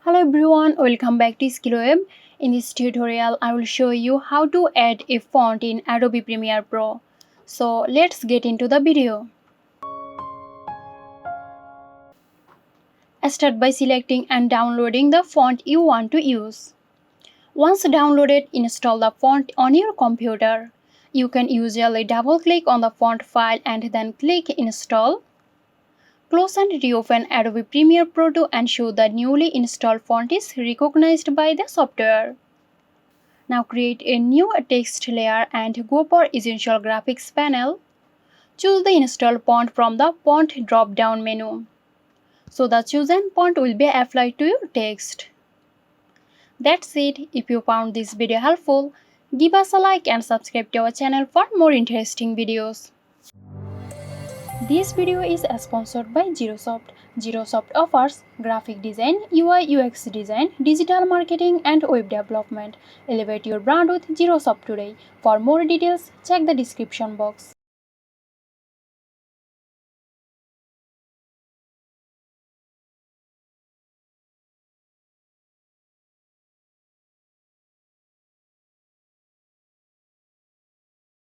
Hello everyone, welcome back to SkillWeb. In this tutorial, I will show you how to add a font in Adobe Premiere Pro. So let's get into the video. Start by selecting and downloading the font you want to use. Once downloaded, install the font on your computer. You can usually double-click on the font file and then click Install. Close and reopen Adobe Premiere Pro to ensure the newly installed font is recognized by the software. Now create a new text layer and go for Essential Graphics panel. Choose the install font from the font drop-down menu. So the chosen font will be applied to your text. That's it. If you found this video helpful, give us a like and subscribe to our channel for more interesting videos. This video is sponsored by Xirosoft. Xirosoft offers graphic design, UI UX design, digital marketing and web development. Elevate your brand with Xirosoft today. For more details, check the description box.